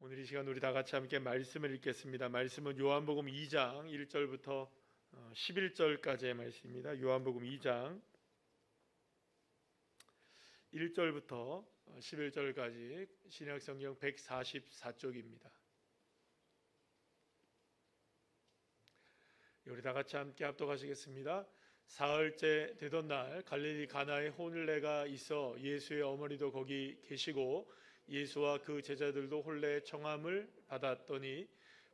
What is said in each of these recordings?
오늘 이 시간 우리 다 같이 함께 말씀을 읽겠습니다. 말씀은 요한복음 2장 1절부터 11절까지의 말씀입니다. 요한복음 2장 1절부터 11절까지 신약성경 144쪽입니다. 우리 다 같이 함께 합독하시겠습니다. 사흘째 되던 날 갈릴리 가나에 혼례가 있어 예수의 어머니도 거기 계시고 예수와 그 제자들도 혼례 청함을 받았더니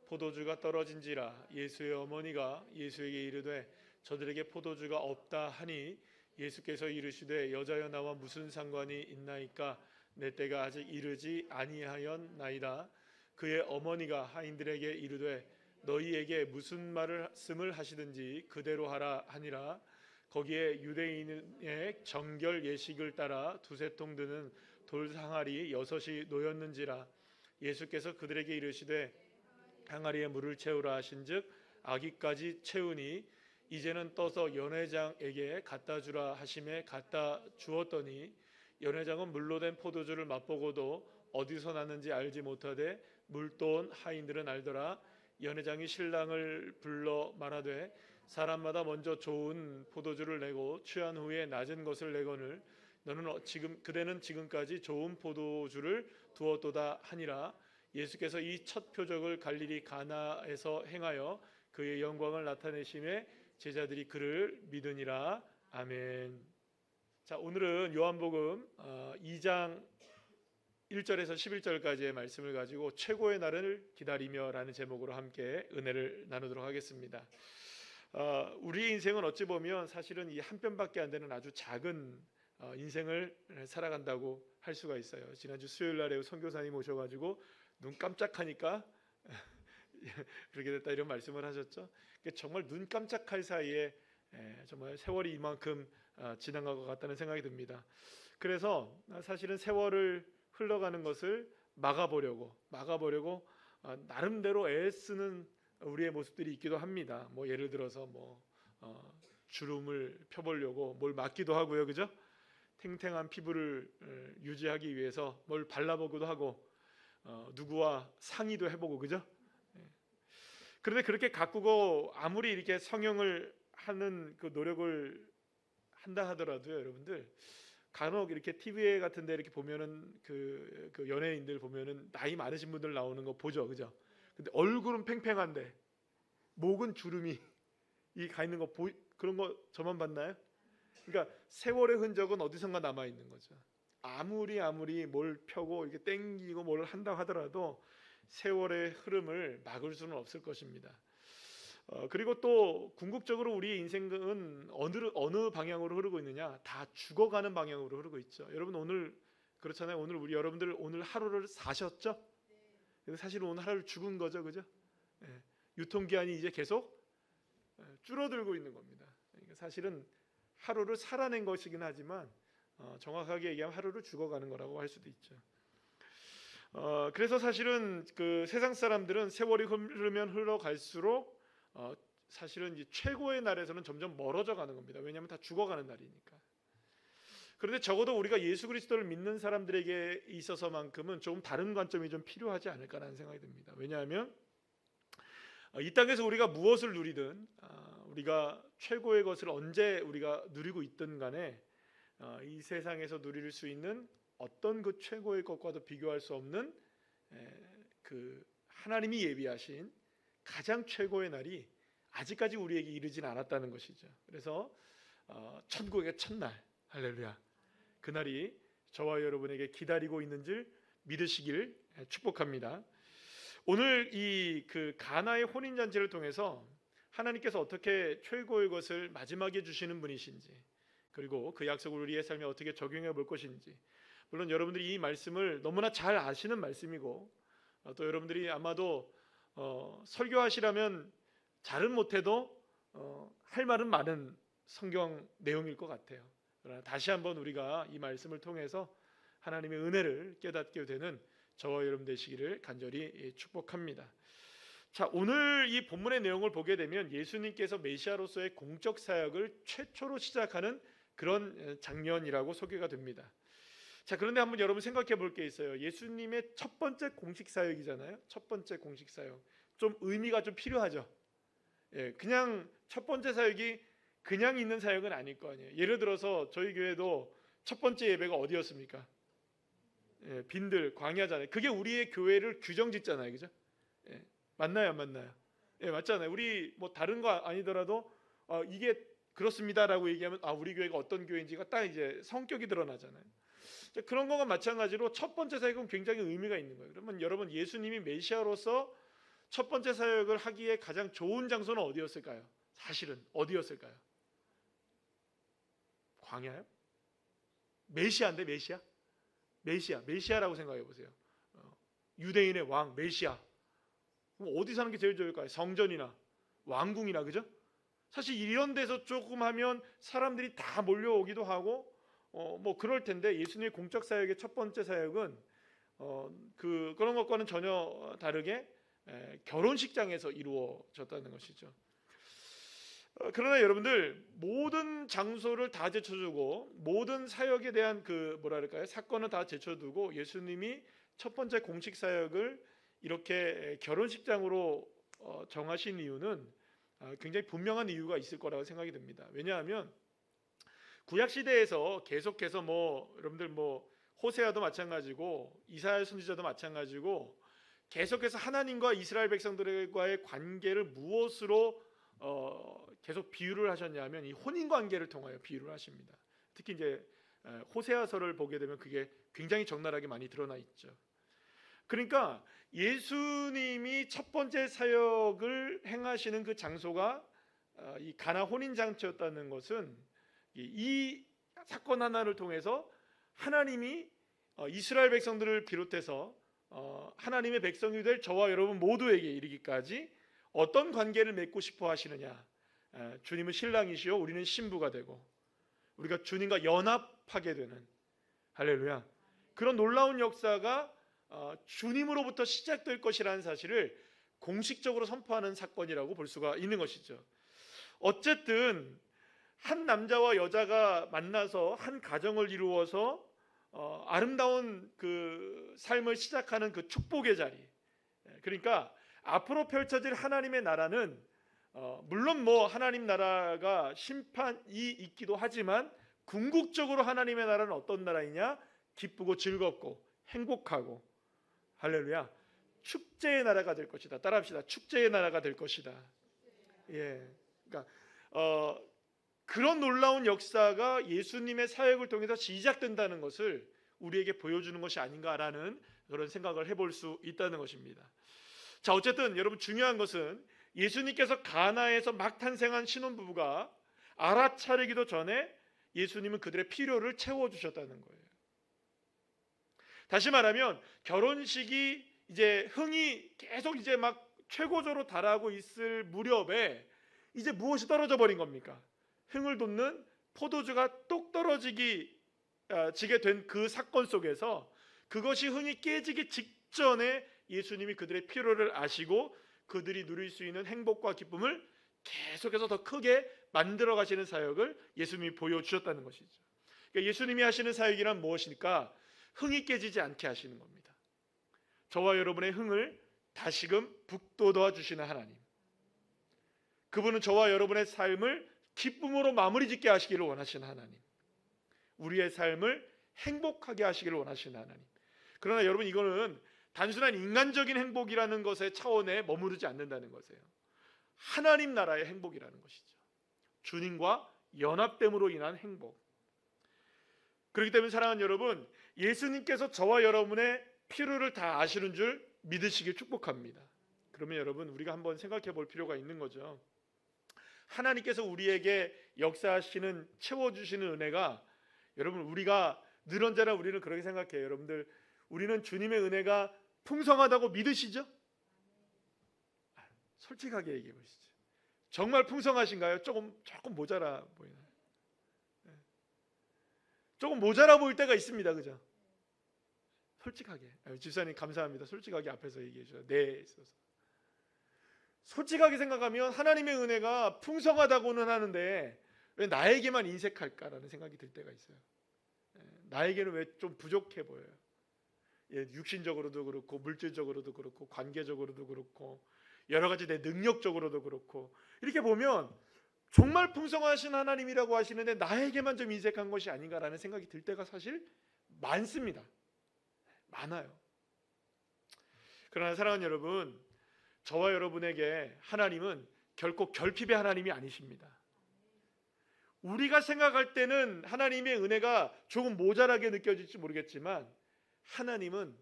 포도주가 떨어진지라 예수의 어머니가 예수에게 이르되 저들에게 포도주가 없다 하니 예수께서 이르시되 여자여 나와 무슨 상관이 있나이까 내 때가 아직 이르지 아니하였나이다. 그의 어머니가 하인들에게 이르되 너희에게 무슨 말씀을 하시든지 그대로 하라 하니라. 거기에 유대인의 정결 예식을 따라 두세 통 드는 돌항아리 6이 놓였는지라. 예수께서 그들에게 이르시되 항아리에 물을 채우라 하신즉 아기까지 채우니 이제는 떠서 연회장에게 갖다 주라 하심에 갖다 주었더니 연회장은 물로 된 포도주를 맛보고도 어디서 났는지 알지 못하되 물도온 하인들은 알더라. 연회장이 신랑을 불러 말하되 사람마다 먼저 좋은 포도주를 내고 취한 후에 낮은 것을 내거늘 너는 그대는 지금까지 좋은 포도주를 두었도다 하니라. 예수께서 이 첫 표적을 갈릴리 가나에서 행하여 그의 영광을 나타내심에 제자들이 그를 믿으니라. 아멘. 자, 오늘은 요한복음 2장 1절에서 11절까지의 말씀을 가지고 최고의 날을 기다리며라는 제목으로 함께 은혜를 나누도록 하겠습니다. 우리의 인생은 어찌 보면 사실은 이 한 편밖에 안 되는 아주 작은 인생을 살아간다고 할 수가 있어요. 지난주 수요일 날에 선교사님 오셔가지고 눈 깜짝하니까 그렇게 됐다 이런 말씀을 하셨죠. 정말 눈 깜짝할 사이에 정말 세월이 이만큼 지나간 것 같다는 생각이 듭니다. 그래서 사실은 세월을 흘러가는 것을 막아보려고 나름대로 애쓰는 우리의 모습들이 있기도 합니다. 뭐 예를 들어서 주름을 펴보려고 뭘 맞기도 하고요, 그죠? 탱탱한 피부를 유지하기 위해서 뭘 발라보기도 하고 누구와 상의도 해보고, 그죠? 그런데 그렇게 가꾸고 아무리 이렇게 성형을 하는 그 노력을 한다 하더라도요, 여러분들 간혹 이렇게 TV 같은 데 이렇게 보면은 그 연예인들 보면은 나이 많으신 분들 나오는 거 보죠, 그죠? 근데 얼굴은 팽팽한데 목은 주름이 가 있는 거 그런 거 저만 봤나요? 그러니까 세월의 흔적은 어디선가 남아 있는 거죠. 아무리 뭘 펴고 이렇게 땡기고 뭘 한다고 하더라도 세월의 흐름을 막을 수는 없을 것입니다. 그리고 또 궁극적으로 우리의 인생은 어느 방향으로 흐르고 있느냐? 다 죽어가는 방향으로 흐르고 있죠. 여러분 오늘 그렇잖아요. 오늘 우리 여러분들 오늘 하루를 사셨죠? 그래서 사실은 오늘 하루를 죽은 거죠, 그죠? 유통기한이 이제 계속 줄어들고 있는 겁니다. 그러니까 사실은 하루를 살아낸 것이긴 하지만 정확하게 얘기하면 하루를 죽어가는 거라고 할 수도 있죠. 그래서 사실은 그 세상 사람들은 세월이 흐르면 흘러갈수록 사실은 이제 최고의 날에서는 점점 멀어져 가는 겁니다. 왜냐하면 다 죽어가는 날이니까. 그런데 적어도 우리가 예수 그리스도를 믿는 사람들에게 있어서만큼은 조금 다른 관점이 좀 필요하지 않을까라는 생각이 듭니다. 왜냐하면 이 땅에서 우리가 무엇을 누리든 우리가 최고의 것을 언제 우리가 누리고 있든 간에 이 세상에서 누릴 수 있는 어떤 그 최고의 것과도 비교할 수 없는 그 하나님이 예비하신 가장 최고의 날이 아직까지 우리에게 이르진 않았다는 것이죠. 그래서 천국의 첫날, 할렐루야, 그날이 저와 여러분에게 기다리고 있는 줄 믿으시길 축복합니다. 오늘 이 그 가나의 혼인 잔치를 통해서 하나님께서 어떻게 최고의 것을 마지막에 주시는 분이신지, 그리고 그 약속을 우리의 삶에 어떻게 적용해 볼 것인지, 물론 여러분들이 이 말씀을 너무나 잘 아시는 말씀이고 또 여러분들이 아마도 설교하시라면 잘은 못해도 할 말은 많은 성경 내용일 것 같아요. 그러나 다시 한번 우리가 이 말씀을 통해서 하나님의 은혜를 깨닫게 되는 저와 여러분 되시기를 간절히 축복합니다. 자, 오늘 이 본문의 내용을 보게 되면 예수님께서 메시아로서의 공적 사역을 최초로 시작하는 그런 장면이라고 소개가 됩니다. 자, 그런데 한번 여러분 생각해 볼 게 있어요. 예수님의 첫 번째 공식 사역이잖아요. 첫 번째 공식 사역. 좀 의미가 좀 필요하죠. 예, 그냥 첫 번째 사역이 그냥 있는 사역은 아닐 거 아니에요. 예를 들어서 저희 교회도 첫 번째 예배가 어디였습니까? 예, 빈들 광야잖아요. 그게 우리의 교회를 규정짓잖아요, 그죠? 예, 맞나요, 안 맞나요? 예, 맞잖아요. 우리 뭐 다른 거 아니더라도 이게 그렇습니다라고 얘기하면 우리 교회가 어떤 교회인지가 딱 이제 성격이 드러나잖아요. 자, 그런 거와 마찬가지로 첫 번째 사역은 굉장히 의미가 있는 거예요. 그러면 여러분, 예수님이 메시아로서 첫 번째 사역을 하기에 가장 좋은 장소는 어디였을까요? 사실은 어디였을까요? 광야요? 메시아인데, 메시아라고 생각해 보세요. 유대인의 왕 메시아. 그럼 어디 사는 게 제일 좋을까요? 성전이나 왕궁이나, 그죠? 사실 이런 데서 조금 하면 사람들이 다 몰려오기도 하고 뭐 그럴 텐데, 예수님의 공적 사역의 첫 번째 사역은 그런 것과는 전혀 다르게 결혼식장에서 이루어졌다는 것이죠. 그러나 여러분들, 모든 장소를 다 제쳐주고 모든 사역에 대한 그 뭐랄까요, 사건을 다 제쳐두고 예수님이 첫 번째 공식 사역을 이렇게 결혼식장으로 정하신 이유는 굉장히 분명한 이유가 있을 거라고 생각이 듭니다. 왜냐하면 구약 시대에서 계속해서 여러분들 호세아도 마찬가지고 이사야 선지자도 마찬가지고 계속해서 하나님과 이스라엘 백성들과의 관계를 무엇으로 계속 비유를 하셨냐면 이 혼인 관계를 통하여 비유를 하십니다. 특히 이제 호세아서를 보게 되면 그게 굉장히 적나라하게 많이 드러나 있죠. 그러니까 예수님이 첫 번째 사역을 행하시는 그 장소가 이 가나 혼인 잔치였다는 것은 이 사건 하나를 통해서 하나님이 이스라엘 백성들을 비롯해서 하나님의 백성이 될 저와 여러분 모두에게 이르기까지 어떤 관계를 맺고 싶어 하시느냐. 주님은 신랑이시요 우리는 신부가 되고 우리가 주님과 연합하게 되는, 할렐루야, 그런 놀라운 역사가 주님으로부터 시작될 것이라는 사실을 공식적으로 선포하는 사건이라고 볼 수가 있는 것이죠. 어쨌든 한 남자와 여자가 만나서 한 가정을 이루어서 아름다운 그 삶을 시작하는 그 축복의 자리, 그러니까 앞으로 펼쳐질 하나님의 나라는 물론 하나님 나라가 심판이 있기도 하지만 궁극적으로 하나님의 나라는 어떤 나라이냐? 기쁘고 즐겁고 행복하고, 할렐루야, 축제의 나라가 될 것이다. 따라합시다. 축제의 나라가 될 것이다. 예, 그러니까 그런 놀라운 역사가 예수님의 사역을 통해서 시작된다는 것을 우리에게 보여주는 것이 아닌가라는 그런 생각을 해볼 수 있다는 것입니다. 자, 어쨌든 여러분, 중요한 것은 예수님께서 가나에서 막 탄생한 신혼부부가 알아차리기도 전에 예수님은 그들의 필요를 채워주셨다는 거예요. 다시 말하면 결혼식이 이제 흥이 계속 이제 막 최고조로 달하고 있을 무렵에 이제 무엇이 떨어져 버린 겁니까? 흥을 돋는 포도주가 똑 떨어지게 된 그 사건 속에서 그것이 흥이 깨지기 직전에 예수님이 그들의 필요를 아시고 그들이 누릴 수 있는 행복과 기쁨을 계속해서 더 크게 만들어 가시는 사역을 예수님이 보여주셨다는 것이죠. 그러니까 예수님이 하시는 사역이란 무엇입니까? 흥이 깨지지 않게 하시는 겁니다. 저와 여러분의 흥을 다시금 북돋워 주시는 하나님, 그분은 저와 여러분의 삶을 기쁨으로 마무리 짓게 하시기를 원하시는 하나님, 우리의 삶을 행복하게 하시기를 원하시는 하나님. 그러나 여러분, 이거는 단순한 인간적인 행복이라는 것의 차원에 머무르지 않는다는 것이에요. 하나님 나라의 행복이라는 것이죠. 주님과 연합됨으로 인한 행복. 그렇기 때문에 사랑하는 여러분, 예수님께서 저와 여러분의 필요를 다 아시는 줄 믿으시길 축복합니다. 그러면 여러분, 우리가 한번 생각해 볼 필요가 있는 거죠. 하나님께서 우리에게 역사하시는, 채워주시는 은혜가, 여러분, 우리가 늘 언제나 우리는 그렇게 생각해요. 여러분들, 우리는 주님의 은혜가 풍성하다고 믿으시죠? 솔직하게 얘기해 보시죠. 정말 풍성하신가요? 조금 모자라 보이나요? 조금 모자라 보일 때가 있습니다, 그죠? 솔직하게. 집사님 감사합니다. 솔직하게 앞에서 얘기해 주셔서. 네, 있어서. 솔직하게 생각하면 하나님의 은혜가 풍성하다고는 하는데 왜 나에게만 인색할까라는 생각이 들 때가 있어요. 나에게는 왜 좀 부족해 보여요. 예, 육신적으로도 그렇고 물질적으로도 그렇고 관계적으로도 그렇고 여러 가지 내 능력적으로도 그렇고 이렇게 보면 정말 풍성하신 하나님이라고 하시는데 나에게만 좀 인색한 것이 아닌가라는 생각이 들 때가 사실 많습니다. 많아요. 그러나 사랑하는 여러분, 저와 여러분에게 하나님은 결코 결핍의 하나님이 아니십니다. 우리가 생각할 때는 하나님의 은혜가 조금 모자라게 느껴질지 모르겠지만 하나님은,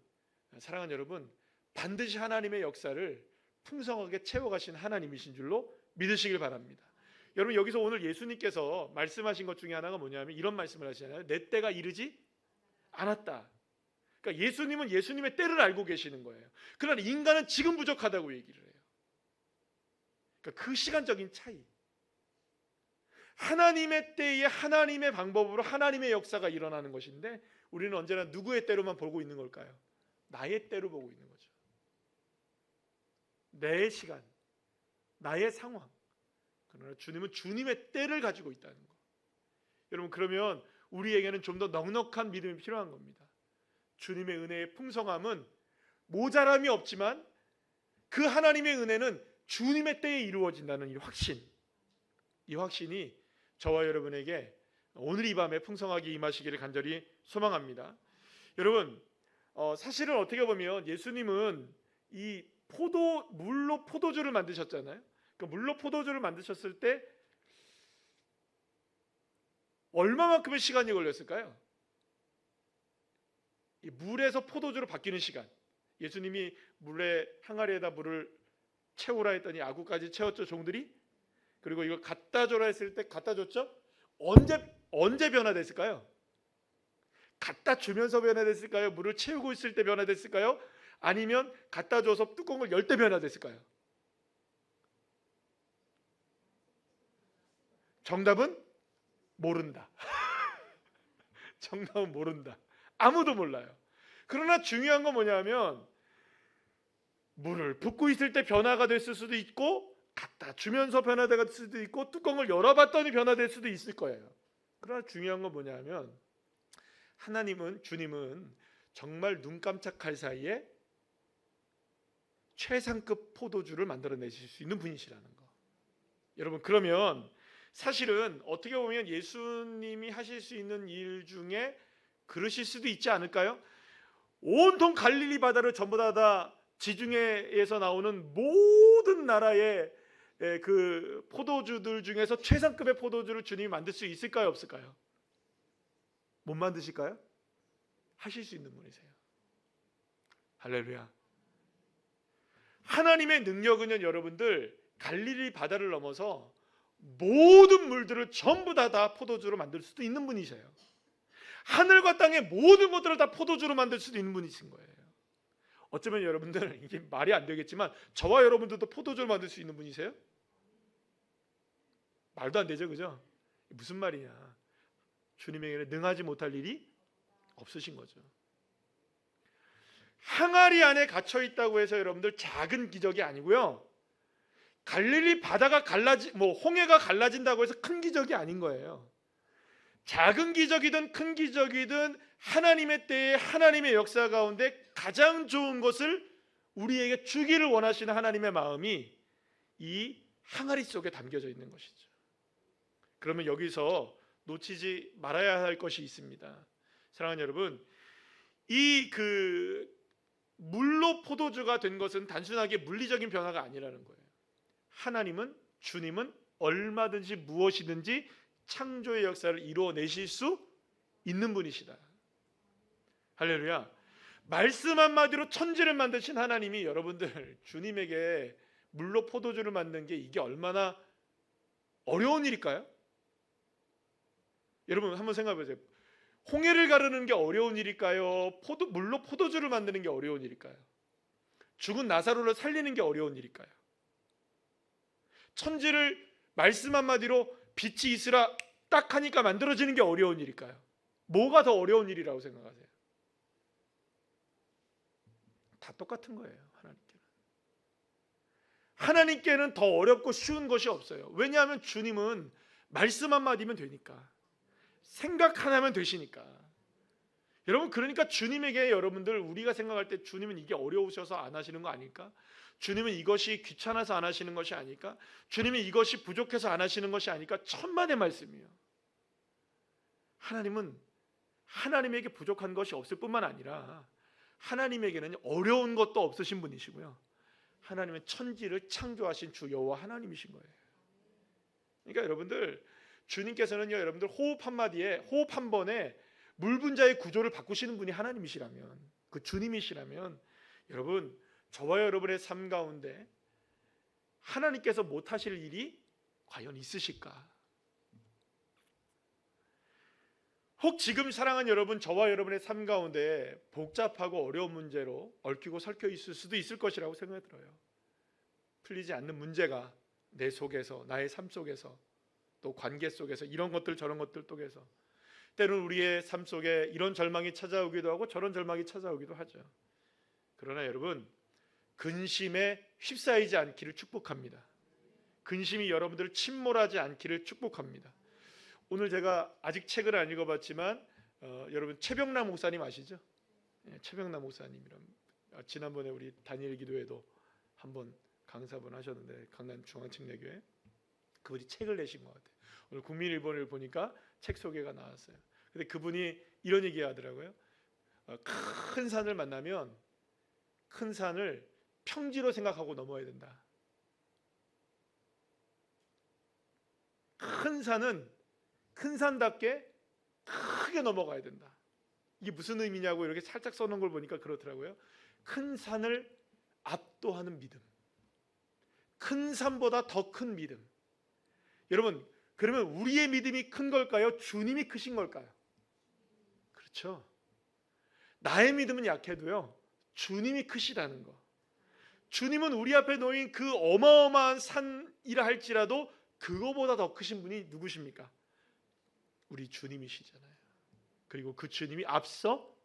사랑하는 여러분, 반드시 하나님의 역사를 풍성하게 채워가신 하나님이신 줄로 믿으시길 바랍니다. 여러분, 여기서 오늘 예수님께서 말씀하신 것 중에 하나가 뭐냐면 이런 말씀을 하시잖아요. 내 때가 이르지 않았다. 그러니까 예수님은 예수님의 때를 알고 계시는 거예요. 그러나 인간은 지금 부족하다고 얘기를 해요. 그러니까 그 시간적인 차이. 하나님의 때에 하나님의 방법으로 하나님의 역사가 일어나는 것인데 우리는 언제나 누구의 때로만 보고 있는 걸까요? 나의 때로 보고 있는 거죠. 내 시간, 나의 상황. 그러나 주님은 주님의 때를 가지고 있다는 거. 여러분, 그러면 우리에게는 좀 더 넉넉한 믿음이 필요한 겁니다. 주님의 은혜의 풍성함은 모자람이 없지만 그 하나님의 은혜는 주님의 때에 이루어진다는 이 확신. 이 확신이 저와 여러분에게 오늘 이 밤에 풍성하게 임하시기를 간절히 소망합니다. 여러분, 사실은 어떻게 보면 예수님은 이 물로 포도주를 만드셨잖아요. 그 물로 포도주를 만드셨을 때 얼마만큼의 시간이 걸렸을까요? 이 물에서 포도주로 바뀌는 시간. 예수님이 항아리에다 물을 채우라 했더니 아구까지 채웠죠, 종들이. 그리고 이거 갖다 줘라 했을 때 갖다 줬죠. 언제 변화됐을까요? 갖다 주면서 변화됐을까요? 물을 채우고 있을 때 변화됐을까요? 아니면 갖다 줘서 뚜껑을 열 때 변화됐을까요? 정답은 모른다. 정답은 모른다. 아무도 몰라요. 그러나 중요한 건 뭐냐면 물을 붓고 있을 때 변화가 됐을 수도 있고 갖다 주면서 변화될 수도 있고 뚜껑을 열어봤더니 변화될 수도 있을 거예요. 그러나 중요한 건 뭐냐면 주님은 정말 눈 깜짝할 사이에 최상급 포도주를 만들어내실 수 있는 분이시라는 거. 여러분, 그러면 사실은 어떻게 보면 예수님이 하실 수 있는 일 중에 그러실 수도 있지 않을까요? 온통 갈릴리 바다를 전부 다 지중해에서 나오는 모든 나라의 그 포도주들 중에서 최상급의 포도주를 주님이 만들 수 있을까요, 없을까요? 못 만드실까요? 하실 수 있는 분이세요. 할렐루야. 하나님의 능력은요, 여러분들, 갈릴리 바다를 넘어서 모든 물들을 전부 다 포도주로 만들 수도 있는 분이세요. 하늘과 땅의 모든 것들을 다 포도주로 만들 수도 있는 분이신 거예요. 어쩌면 여러분들 이게 말이 안 되겠지만 저와 여러분들도 포도주를 만들 수 있는 분이세요? 말도 안 되죠, 그죠? 무슨 말이냐? 주님에게는 능하지 못할 일이 없으신 거죠. 항아리 안에 갇혀 있다고 해서 여러분들 작은 기적이 아니고요. 갈릴리 바다가 홍해가 갈라진다고 해서 큰 기적이 아닌 거예요. 작은 기적이든 큰 기적이든 하나님의 때에 하나님의 역사 가운데 가장 좋은 것을 우리에게 주기를 원하시는 하나님의 마음이 이 항아리 속에 담겨져 있는 것이죠. 그러면 여기서 놓치지 말아야 할 것이 있습니다. 사랑하는 여러분, 이 물로 포도주가 된 것은 단순하게 물리적인 변화가 아니라는 거예요. 주님은 얼마든지 무엇이든지 창조의 역사를 이루어내실 수 있는 분이시다. 할렐루야. 말씀 한마디로 천지를 만드신 하나님이 여러분들 주님에게 물로 포도주를 만든 게 이게 얼마나 어려운 일일까요? 여러분 한번 생각해 보세요. 홍해를 가르는 게 어려운 일일까요? 물로 포도주를 만드는 게 어려운 일일까요? 죽은 나사로를 살리는 게 어려운 일일까요? 천지를 말씀 한마디로 빛이 있으라 딱 하니까 만들어지는 게 어려운 일일까요? 뭐가 더 어려운 일이라고 생각하세요? 다 똑같은 거예요. 하나님께는 더 어렵고 쉬운 것이 없어요. 왜냐하면 주님은 말씀 한마디면 되니까, 생각 하나면 되시니까. 여러분, 그러니까 주님에게 여러분들, 우리가 생각할 때 주님은 이게 어려우셔서 안 하시는 거 아닐까? 주님은 이것이 귀찮아서 안 하시는 것이 아닐까? 주님은 이것이 부족해서 안 하시는 것이 아닐까? 천만의 말씀이에요. 하나님은 하나님에게 부족한 것이 없을 뿐만 아니라 하나님에게는 어려운 것도 없으신 분이시고요, 하나님은 천지를 창조하신 주 여호와 하나님이신 거예요. 그러니까 여러분들, 주님께서는요, 여러분들 호흡 한마디에, 호흡 한 번에 물 분자의 구조를 바꾸시는 분이 하나님이시라면, 그 주님이시라면, 여러분, 저와 여러분의 삶 가운데 하나님께서 못하실 일이 과연 있으실까? 혹 지금 사랑하는 여러분, 저와 여러분의 삶 가운데 복잡하고 어려운 문제로 얽히고 설켜 있을 수도 있을 것이라고 생각이 들어요. 풀리지 않는 문제가 내 속에서, 나의 삶 속에서, 또 관계 속에서, 이런 것들 저런 것들 속에서 때로는 우리의 삶 속에 이런 절망이 찾아오기도 하고 저런 절망이 찾아오기도 하죠. 그러나 여러분, 근심에 휩싸이지 않기를 축복합니다. 근심이 여러분들을 침몰하지 않기를 축복합니다. 오늘 제가 아직 책을 안 읽어봤지만 여러분, 최병남 목사님 아시죠? 최병남 목사님이란, 지난번에 우리 다니엘 기도회도 한번 강사 한번 하셨는데, 강남 중앙측례교회, 그분이 책을 내신 것 같아요. 오늘 국민일보를 보니까 책 소개가 나왔어요. 근데 그분이 이런 얘기 하더라고요. 큰 산을 만나면 큰 산을 평지로 생각하고 넘어야 된다. 큰 산은 큰 산답게 크게 넘어가야 된다. 이게 무슨 의미냐고 이렇게 살짝 써놓은 걸 보니까 그렇더라고요. 큰 산을 압도하는 믿음, 큰 산보다 더 큰 믿음. 여러분, 그러면 우리의 믿음이 큰 걸까요? 주님이 크신 걸까요? 그렇죠. 나의 믿음은 약해도요, 주님이 크시다는 거. 주님은 우리 앞에 놓인 그 어마어마한 산이라 할지라도 그거보다 더 크신 분이 누구십니까? 우리 주님이시잖아요. 그리고 그 주님이 앞서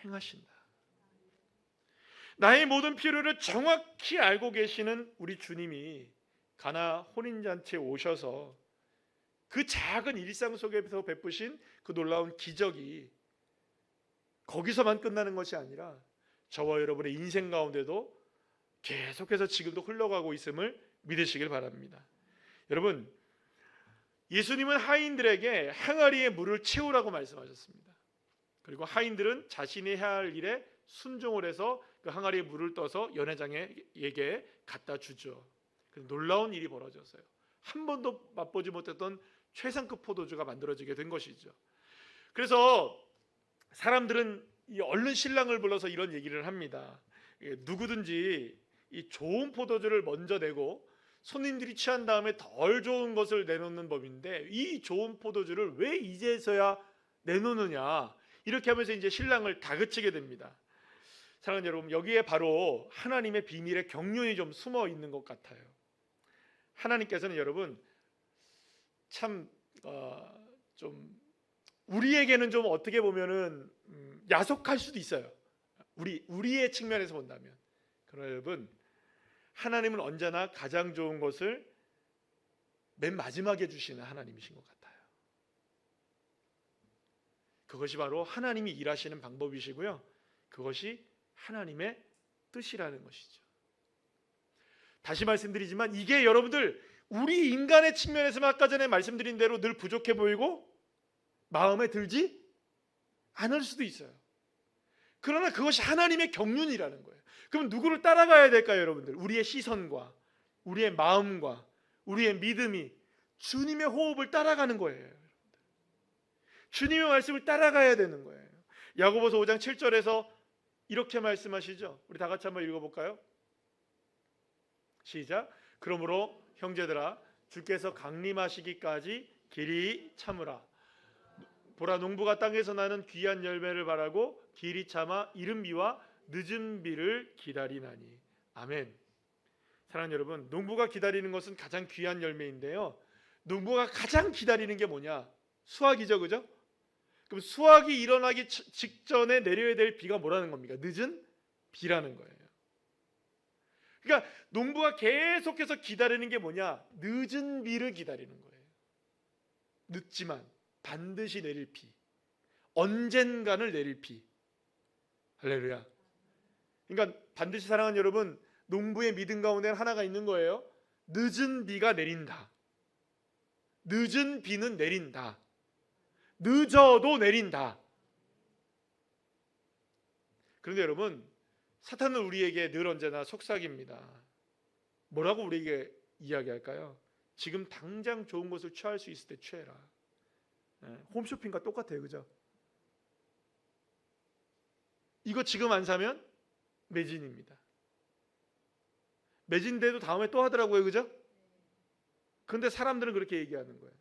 행하신다. 나의 모든 필요를 정확히 알고 계시는 우리 주님이 가나 혼인잔치에 오셔서 그 작은 일상 속에서 베푸신 그 놀라운 기적이 거기서만 끝나는 것이 아니라 저와 여러분의 인생 가운데도 계속해서 지금도 흘러가고 있음을 믿으시길 바랍니다. 여러분, 예수님은 하인들에게 항아리에 물을 채우라고 말씀하셨습니다. 그리고 하인들은 자신이 해야 할 일에 순종을 해서 그 항아리에 물을 떠서 연회장에게 갖다 주죠. 놀라운 일이 벌어졌어요. 한 번도 맛보지 못했던 최상급 포도주가 만들어지게 된 것이죠. 그래서 사람들은 얼른 신랑을 불러서 이런 얘기를 합니다. 누구든지 이 좋은 포도주를 먼저 내고 손님들이 취한 다음에 덜 좋은 것을 내놓는 법인데, 이 좋은 포도주를 왜 이제서야 내놓느냐, 이렇게 하면서 이제 신랑을 다그치게 됩니다. 사랑하는 여러분, 여기에 바로 하나님의 비밀의 경륜이 좀 숨어 있는 것 같아요. 하나님께서는 여러분 참 좀 우리에게는 좀 어떻게 보면은 야속할 수도 있어요. 우리의 측면에서 본다면. 그러나 여러분, 하나님은 언제나 가장 좋은 것을 맨 마지막에 주시는 하나님이신 것 같아요. 그것이 바로 하나님이 일하시는 방법이시고요, 그것이 하나님의 뜻이라는 것이죠. 다시 말씀드리지만 이게 여러분들 우리 인간의 측면에서만 아까 전에 말씀드린 대로 늘 부족해 보이고 마음에 들지 않을 수도 있어요. 그러나 그것이 하나님의 경륜이라는 거예요. 그럼 누구를 따라가야 될까요, 여러분들? 우리의 시선과 우리의 마음과 우리의 믿음이 주님의 호흡을 따라가는 거예요. 주님의 말씀을 따라가야 되는 거예요. 야고보서 5장 7절에서 이렇게 말씀하시죠. 우리 다 같이 한번 읽어볼까요? 시작. 그러므로 형제들아, 주께서 강림하시기까지 길이 참으라. 보라, 농부가 땅에서 나는 귀한 열매를 바라고 길이 참아 이른 비와 늦은 비를 기다리나니. 아멘. 사랑하는 여러분, 농부가 기다리는 것은 가장 귀한 열매인데요, 농부가 가장 기다리는 게 뭐냐? 수확이죠, 그죠? 그럼 수확이 일어나기 직전에 내려야 될 비가 뭐라는 겁니까? 늦은 비라는 거예요. 그러니까 농부가 계속해서 기다리는 게 뭐냐? 늦은 비를 기다리는 거예요. 늦지만 반드시 내릴 비, 언젠가는 내릴 비. 할렐루야. 그러니까 반드시 사랑하는 여러분, 농부의 믿음 가운데는 하나가 있는 거예요. 늦은 비가 내린다. 늦은 비는 내린다. 늦어도 내린다. 그런데 여러분, 사탄은 우리에게 늘 언제나 속삭입니다. 뭐라고 우리에게 이야기할까요? 지금 당장 좋은 것을 취할 수 있을 때 취해라. 홈쇼핑과 똑같아요, 그죠? 이거 지금 안 사면 매진입니다. 매진돼도 다음에 또 하더라고요, 그죠? 그런데 사람들은 그렇게 얘기하는 거예요.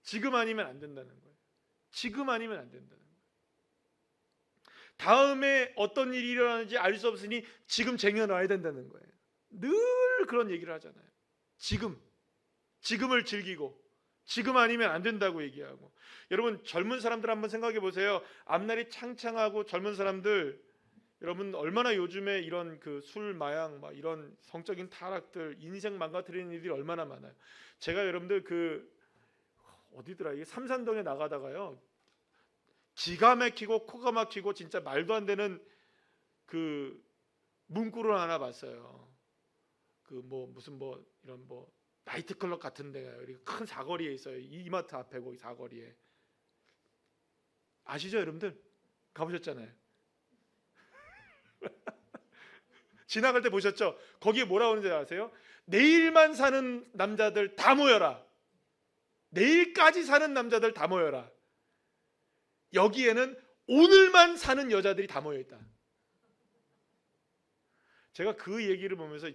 지금 아니면 안 된다는 거예요. 지금 아니면 안 된다는 거예요. 다음에 어떤 일이 일어나는지 알 수 없으니 지금 쟁여놔야 된다는 거예요. 늘 그런 얘기를 하잖아요. 지금을 즐기고 지금 아니면 안 된다고 얘기하고. 여러분, 젊은 사람들 한번 생각해 보세요. 앞날이 창창하고 젊은 사람들, 여러분 얼마나 요즘에 이런 그 술, 마약, 막 이런 성적인 타락들, 인생 망가뜨리는 일들이 얼마나 많아요. 제가 여러분들 그 어디더라, 이게 삼산동에 나가다가요, 기가 막히고 코가 막히고 진짜 말도 안 되는 그 문구를 하나 봤어요. 그 뭐 무슨 뭐 이런 뭐 나이트클럽 같은 데가 큰 사거리에 있어요. 이마트 앞에 거기 사거리에. 아시죠, 여러분들? 가보셨잖아요. 지나갈 때 보셨죠? 거기에 뭐라고 하는지 아세요? 내일만 사는 남자들 다 모여라. 내일까지 사는 남자들 다 모여라. 여기에는 오늘만 사는 여자들이 다 모여있다. 제가 그 얘기를 보면서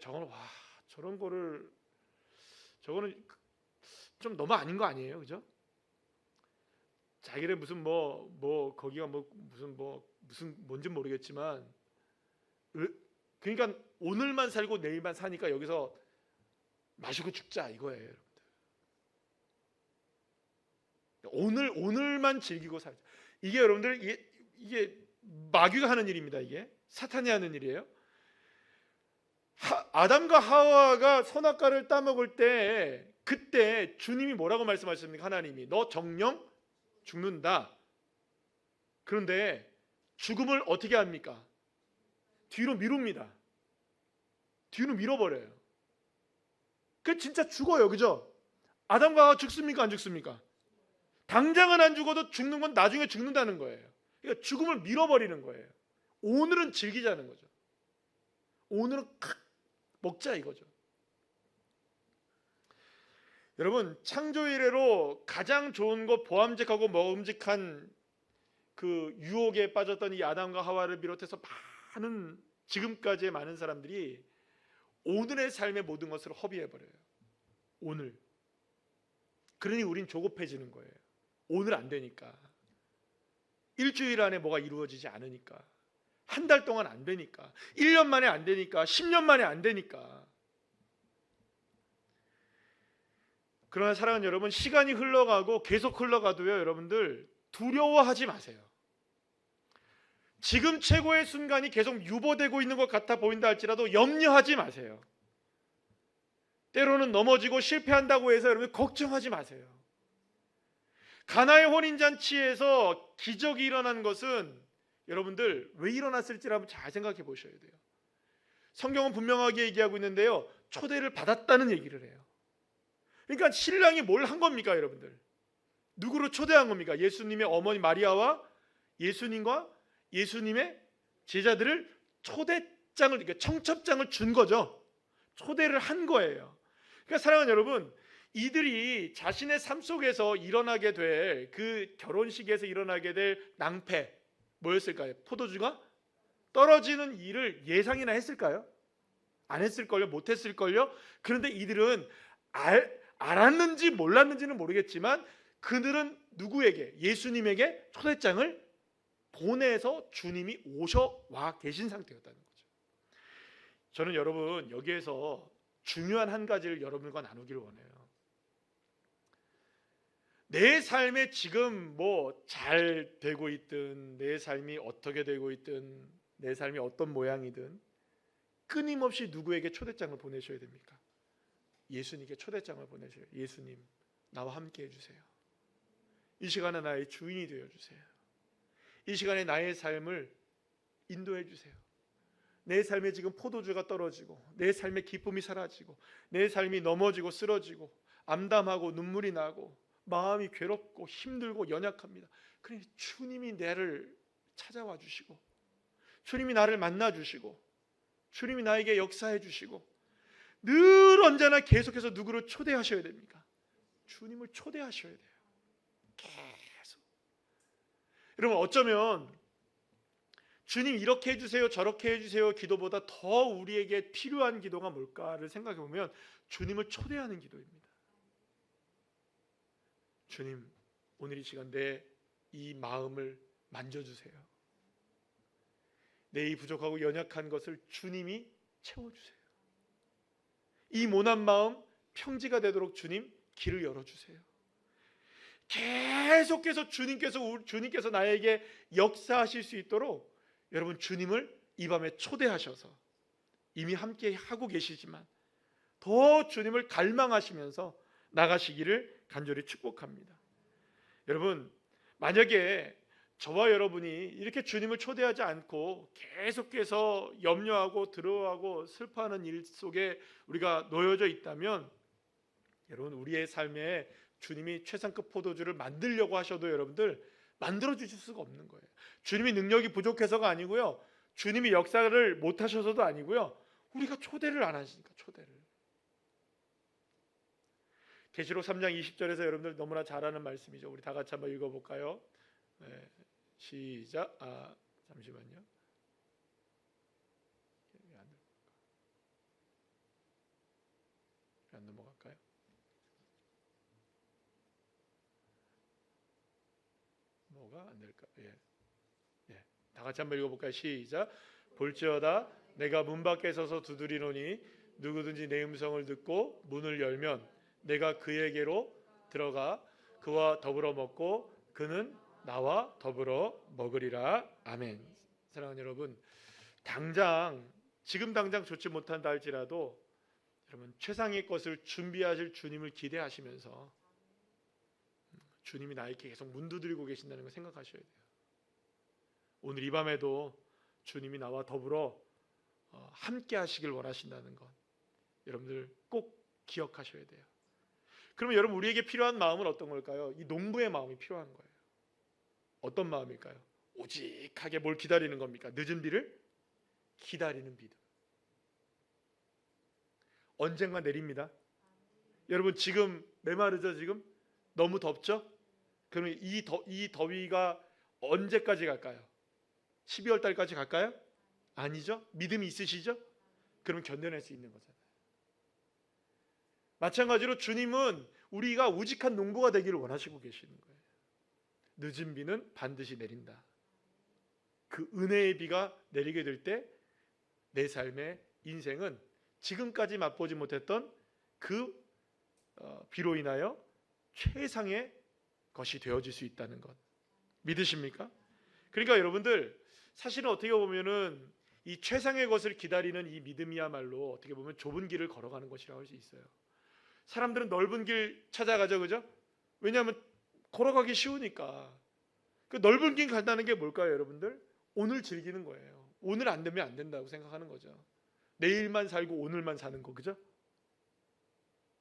저거는 좀 너무 아닌 거 아니에요, 그죠? 자기네 무슨 거기가 무슨 뭔지 모르겠지만, 그러니까 오늘만 살고 내일만 사니까 여기서 마시고 죽자 이거예요, 여러분들. 오늘만 즐기고 살자. 이게 여러분들 이게 마귀가 하는 일입니다. 이게 사탄이 하는 일이에요. 아담과 하와가 선악과를 따먹을 때 그때 주님이 뭐라고 말씀하셨습니까? 하나님이 너 정령 죽는다. 그런데 죽음을 어떻게 합니까? 뒤로 미룹니다. 뒤로 밀어버려요. 그 진짜 죽어요, 그죠? 아담과 하와 죽습니까? 안 죽습니까? 당장은 안 죽어도 죽는 건 나중에 죽는다는 거예요. 그러니까 죽음을 밀어버리는 거예요. 오늘은 즐기자는 거죠. 오늘은 먹자 이거죠. 여러분, 창조 이래로 가장 좋은 것, 보암직하고 먹음직한 그 유혹에 빠졌던 이 아담과 하와를 비롯해서 많은, 지금까지의 많은 사람들이 오늘의 삶의 모든 것을 허비해버려요. 오늘. 그러니 우린 조급해지는 거예요. 오늘 안 되니까. 일주일 안에 뭐가 이루어지지 않으니까. 한 달 동안 안 되니까. 1년 만에 안 되니까. 10년 만에 안 되니까. 그러나 사랑하는 여러분, 시간이 흘러가고 계속 흘러가도요, 여러분들 두려워하지 마세요. 지금 최고의 순간이 계속 유보되고 있는 것 같아 보인다 할지라도 염려하지 마세요. 때로는 넘어지고 실패한다고 해서 여러분 걱정하지 마세요. 가나의 혼인잔치에서 기적이 일어난 것은 여러분들 왜 일어났을지를 한번 잘 생각해 보셔야 돼요. 성경은 분명하게 얘기하고 있는데요, 초대를 받았다는 얘기를 해요. 그러니까 신랑이 뭘 한 겁니까, 여러분들? 누구를 초대한 겁니까? 예수님의 어머니 마리아와 예수님과 예수님의 제자들을 초대장을, 그러니까 청첩장을 준 거죠. 초대를 한 거예요. 그러니까 사랑하는 여러분, 이들이 자신의 삶 속에서 일어나게 될 그 결혼식에서 일어나게 될 낭패 뭐였을까요? 포도주가 떨어지는 일을 예상이나 했을까요? 안 했을걸요? 못했을걸요? 그런데 이들은 알았는지 몰랐는지는 모르겠지만 그들은 누구에게? 예수님에게 초대장을 보내서 주님이 오셔와 계신 상태였다는 거죠. 저는 여러분 여기에서 중요한 한 가지를 여러분과 나누기를 원해요. 내 삶에 지금 뭐 잘 되고 있든, 내 삶이 어떻게 되고 있든, 내 삶이 어떤 모양이든 끊임없이 누구에게 초대장을 보내셔야 됩니까? 예수님께 초대장을 보내셔요. 예수님, 나와 함께 해주세요. 이 시간에 나의 주인이 되어주세요. 이 시간에 나의 삶을 인도해 주세요. 내 삶에 지금 포도주가 떨어지고 내 삶의 기쁨이 사라지고 내 삶이 넘어지고 쓰러지고 암담하고 눈물이 나고 마음이 괴롭고 힘들고 연약합니다. 그러니 주님이 나를 찾아와 주시고 주님이 나를 만나 주시고 주님이 나에게 역사해 주시고 늘 언제나 계속해서 누구를 초대하셔야 됩니까? 주님을 초대하셔야 돼요. 계속. 여러분, 어쩌면 주님 이렇게 해주세요 저렇게 해주세요 기도보다 더 우리에게 필요한 기도가 뭘까를 생각해 보면 주님을 초대하는 기도입니다. 주님, 오늘 이 시간 내 이 마음을 만져주세요. 내 이 부족하고 연약한 것을 주님이 채워주세요. 이 모난 마음 평지가 되도록 주님 길을 열어주세요. 계속해서 주님께서 나에게 역사하실 수 있도록 여러분, 주님을 이 밤에 초대하셔서 이미 함께 하고 계시지만 더 주님을 갈망하시면서 나가시기를 간절히 축복합니다. 여러분, 만약에 저와 여러분이 이렇게 주님을 초대하지 않고 계속해서 염려하고 두려워하고 슬퍼하는 일 속에 우리가 놓여져 있다면 여러분, 우리의 삶에 주님이 최상급 포도주를 만들려고 하셔도 여러분들 만들어 주실 수가 없는 거예요. 주님이 능력이 부족해서가 아니고요, 주님이 역사를 못 하셔서도 아니고요, 우리가 초대를 안 하시니까. 초대를. 계시록 3장 20절에서 여러분들 너무나 잘 아는 말씀이죠. 우리 다 같이 한번 읽어볼까요? 네, 시작. 잠시만요. 안 넘어갈까요? 뭐가 안 될까? 예. 다 같이 한번 읽어볼까요? 시작. 볼지어다 내가 문 밖에 서서 두드리노니 누구든지 내 음성을 듣고 문을 열면 내가 그에게로 들어가 그와 더불어 먹고 그는 나와 더불어 먹으리라. 아멘. 사랑하는 여러분, 지금 당장 좋지 못한다 할지라도 여러분, 최상의 것을 준비하실 주님을 기대하시면서 주님이 나에게 계속 문 두드리고 계신다는 걸 생각하셔야 돼요. 오늘 이 밤에도 주님이 나와 더불어 함께 하시길 원하신다는 것 여러분들 꼭 기억하셔야 돼요. 그러면 여러분, 우리에게 필요한 마음은 어떤 걸까요? 이 농부의 마음이 필요한 거예요. 어떤 마음일까요? 오직하게 뭘 기다리는 겁니까? 늦은 비를 기다리는 믿음. 언젠가 내립니다. 여러분, 지금 메마르죠? 지금 너무 덥죠? 그러면 이 더위가 언제까지 갈까요? 12월 달까지 갈까요? 아니죠? 믿음이 있으시죠? 그러면 견뎌낼 수 있는 거잖아요. 마찬가지로 주님은 우리가 우직한 농부가 되기를 원하시고 계시는 거예요. 늦은 비는 반드시 내린다. 그 은혜의 비가 내리게 될 때 내 삶의 인생은 지금까지 맛보지 못했던 그 비로 인하여 최상의 것이 되어질 수 있다는 것 믿으십니까? 그러니까 여러분들, 사실은 어떻게 보면은 이 최상의 것을 기다리는 이 믿음이야말로 어떻게 보면 좁은 길을 걸어가는 것이라고 할 수 있어요. 사람들은 넓은 길 찾아가죠, 그죠? 왜냐하면 걸어가기 쉬우니까. 그 넓은 길 간다는 게 뭘까요, 여러분들? 오늘 즐기는 거예요. 오늘 안 되면 안 된다고 생각하는 거죠. 내일만 살고 오늘만 사는 거, 그죠?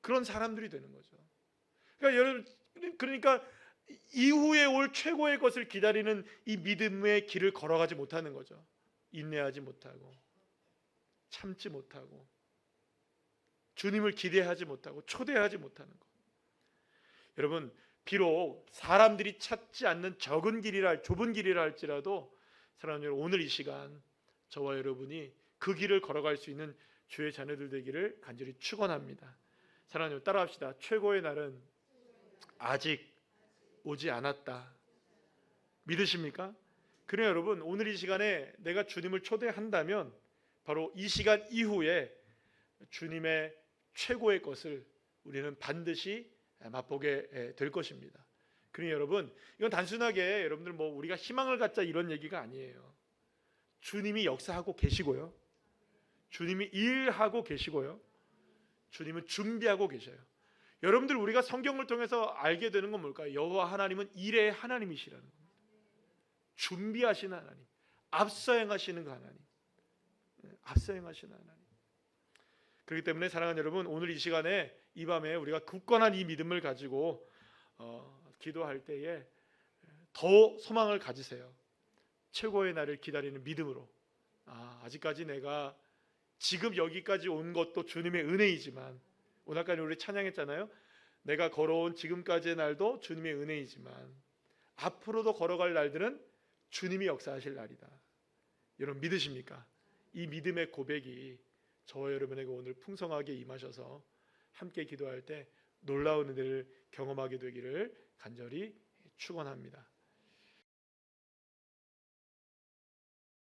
그런 사람들이 되는 거죠. 그러니까 여러분, 그러니까 이후에 올 최고의 것을 기다리는 이 믿음의 길을 걸어가지 못하는 거죠. 인내하지 못하고 참지 못하고 주님을 기대하지 못하고 초대하지 못하는 것. 여러분, 비록 사람들이 찾지 않는 좁은 길이라 할지라도 사랑하는 여러분, 오늘 이 시간 저와 여러분이 그 길을 걸어갈 수 있는 주의 자녀들 되기를 간절히 축원합니다. 사랑하는 여러분, 따라합시다. 최고의 날은 아직 오지 않았다. 믿으십니까? 그래 여러분, 오늘 이 시간에 내가 주님을 초대한다면 바로 이 시간 이후에 주님의 최고의 것을 우리는 반드시 맛보게 될 것입니다. 그러니 여러분, 이건 단순하게 여러분들 뭐 우리가 희망을 갖자 이런 얘기가 아니에요. 주님이 역사하고 계시고요, 주님이 일하고 계시고요, 주님은 준비하고 계셔요. 여러분들, 우리가 성경을 통해서 알게 되는 건 뭘까요? 여호와 하나님은 일의 하나님이시라는 겁니다. 준비하시는 하나님, 앞서 행하시는 그 하나님, 앞서 행하시는 하나님. 그렇기 때문에 사랑하는 여러분, 오늘 이 시간에 이 밤에 우리가 굳건한 이 믿음을 가지고 기도할 때에 더 소망을 가지세요. 최고의 날을 기다리는 믿음으로. 아직까지 내가 지금 여기까지 온 것도 주님의 은혜이지만, 오늘까지 우리 찬양했잖아요. 내가 걸어온 지금까지의 날도 주님의 은혜이지만 앞으로도 걸어갈 날들은 주님이 역사하실 날이다. 여러분 믿으십니까? 이 믿음의 고백이 저와 여러분에게 오늘 풍성하게 임하셔서 함께 기도할 때 놀라운 은혜를 경험하게 되기를 간절히 축원합니다.